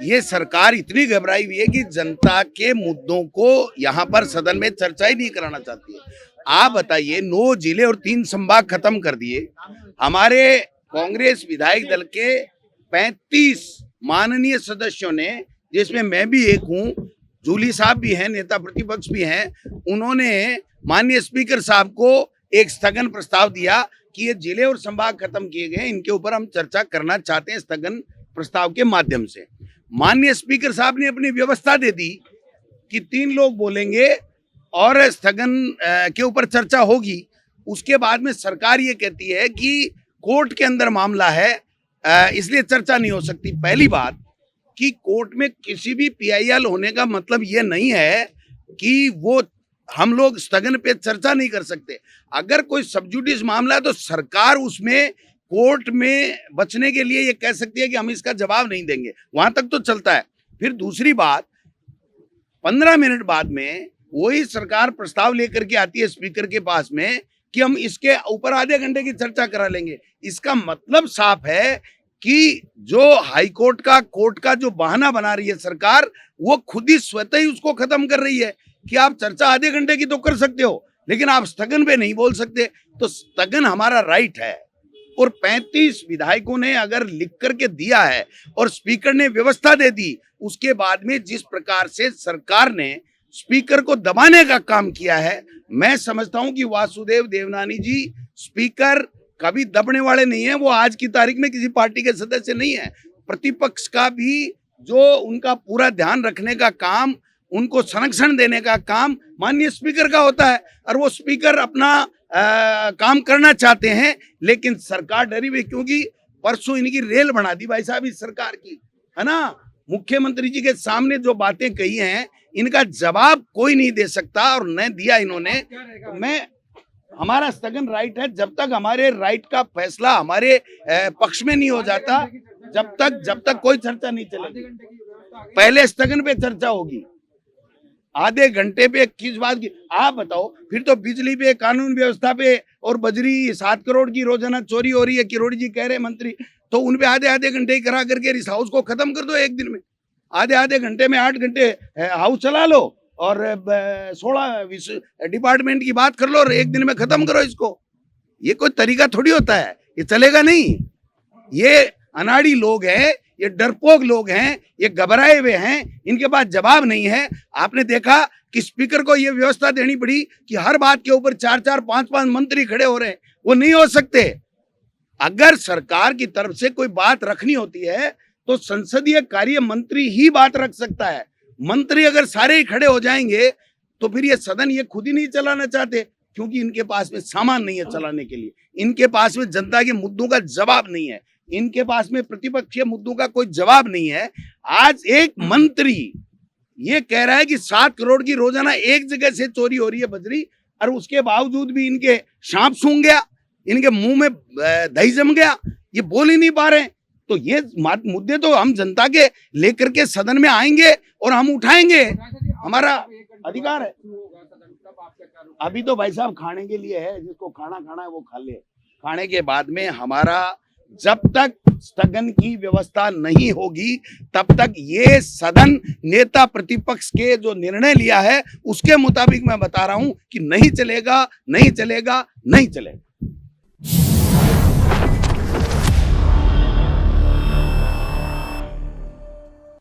ये सरकार इतनी घबराई हुई है कि जनता के मुद्दों को यहाँ पर सदन में चर्चा ही नहीं कराना चाहती है। आप बताइए, 9 जिले और 3 संभाग खत्म कर दिए। हमारे कांग्रेस विधायक दल के 35 माननीय सदस्यों ने, जिसमें मैं भी एक हूँ, जूली साहब भी हैं, नेता प्रतिपक्ष भी हैं, उन्होंने माननीय स्पीकर साहब को एक स्थगन प्रस्ताव दिया कि ये जिले और संभाग खत्म किए गए, इनके ऊपर हम चर्चा करना चाहते हैं स्थगन प्रस्ताव के माध्यम से। माननीय स्पीकर साहब ने अपनी व्यवस्था दे दी कि 3 लोग बोलेंगे और स्थगन के ऊपर चर्चा होगी। उसके बाद में सरकार ये कहती है कि कोर्ट के अंदर मामला है, इसलिए चर्चा नहीं हो सकती। पहली बात कि कोर्ट में किसी भी पीआईएल होने का मतलब ये नहीं है कि वो हम लोग स्थगन पे चर्चा नहीं कर सकते। अगर कोई सबजुडिस मामला है तो सरकार उसमें कोर्ट में बचने के लिए ये कह सकती है कि हम इसका जवाब नहीं देंगे, वहां तक तो चलता है। फिर दूसरी बात, 15 मिनट बाद में वही सरकार प्रस्ताव लेकर के आती है स्पीकर के पास में कि हम इसके ऊपर आधे घंटे की चर्चा करा लेंगे। इसका मतलब साफ है कि जो हाई कोर्ट का, कोर्ट का जो बहाना बना रही है सरकार, वो खुद ही स्वतः ही उसको खत्म कर रही है कि आप चर्चा आधे घंटे की तो कर सकते हो, लेकिन आप स्थगन पे नहीं बोल सकते। तो स्थगन हमारा राइट है, और 35 विधायकों ने अगर लिख करके दिया है और स्पीकर ने व्यवस्था दे दी, उसके बाद में जिस प्रकार से सरकार ने स्पीकर को दबाने का काम किया है, मैं समझता हूं कि वासुदेव देवनानी जी स्पीकर कभी दबने वाले नहीं है। वो आज की तारीख में किसी पार्टी के सदस्य नहीं है। प्रतिपक्ष का भी जो उनका पूरा ध्यान रखने का काम, उनको संरक्षण देने का काम माननीय स्पीकर का होता है, और वो स्पीकर अपना काम करना चाहते हैं, लेकिन सरकार डरी हुई, क्योंकि परसों इनकी रेल बना दी भाई साहब इस सरकार की, है ना। मुख्यमंत्री जी के सामने जो बातें कही हैं, इनका जवाब कोई नहीं दे सकता और न दिया इन्होंने। हमारा स्थगन राइट है, जब तक हमारे राइट का फैसला हमारे पक्ष में नहीं हो जाता, जब तक कोई चर्चा नहीं चलेगी। पहले स्थगन पे चर्चा होगी, आधे घंटे पे किस बात की आप बताओ। फिर तो बिजली पे, कानून व्यवस्था पे और बजरी 7 करोड़ की रोजाना चोरी हो रही है, किरोड़ी जी कह रहे मंत्री, तो उनपे आधे घंटे करा करके इस हाउस को खत्म कर दो एक दिन में। आधे घंटे में 8 घंटे हाउस चला लो और 16 डिपार्टमेंट की बात कर लो और एक दिन में खत्म करो इसको। ये कोई तरीका थोड़ी होता है, ये चलेगा नहीं। ये अनाड़ी लोग हैं, ये डरपोक लोग हैं, ये घबराए हुए हैं, इनके पास जवाब नहीं है। आपने देखा कि स्पीकर को ये व्यवस्था देनी पड़ी कि हर बात के ऊपर 4-4, 5-5 मंत्री खड़े हो रहे हैं, वो नहीं हो सकते। अगर सरकार की तरफ से कोई बात रखनी होती है तो संसदीय कार्य मंत्री ही बात रख सकता है। मंत्री अगर सारे ही खड़े हो जाएंगे तो फिर ये सदन ये खुद ही नहीं चलाना चाहते, क्योंकि इनके पास में सामान नहीं है चलाने के लिए, इनके पास में जनता के मुद्दों का जवाब नहीं है, इनके पास में प्रतिपक्षीय मुद्दों का कोई जवाब नहीं है। आज एक मंत्री ये कह रहा है कि 7 करोड़ की रोजाना एक जगह से चोरी हो रही है बजरी, और उसके बावजूद भी इनके सांप सूंघ गया, इनके मुंह में दही जम गया, ये बोल ही नहीं पा रहे। तो ये मुद्दे तो हम जनता के लेकर के सदन में आएंगे और हम उठाएंगे, हमारा अधिकार है। अभी तो भाई साहब खाने के लिए है, जिसको खाना है वो खा ले। खाने के बाद में हमारा जब तक स्थगन की व्यवस्था नहीं होगी, तब तक ये सदन नेता प्रतिपक्ष के जो निर्णय लिया है उसके मुताबिक मैं बता रहा हूं कि नहीं चलेगा, नहीं चलेगा, नहीं चलेगा।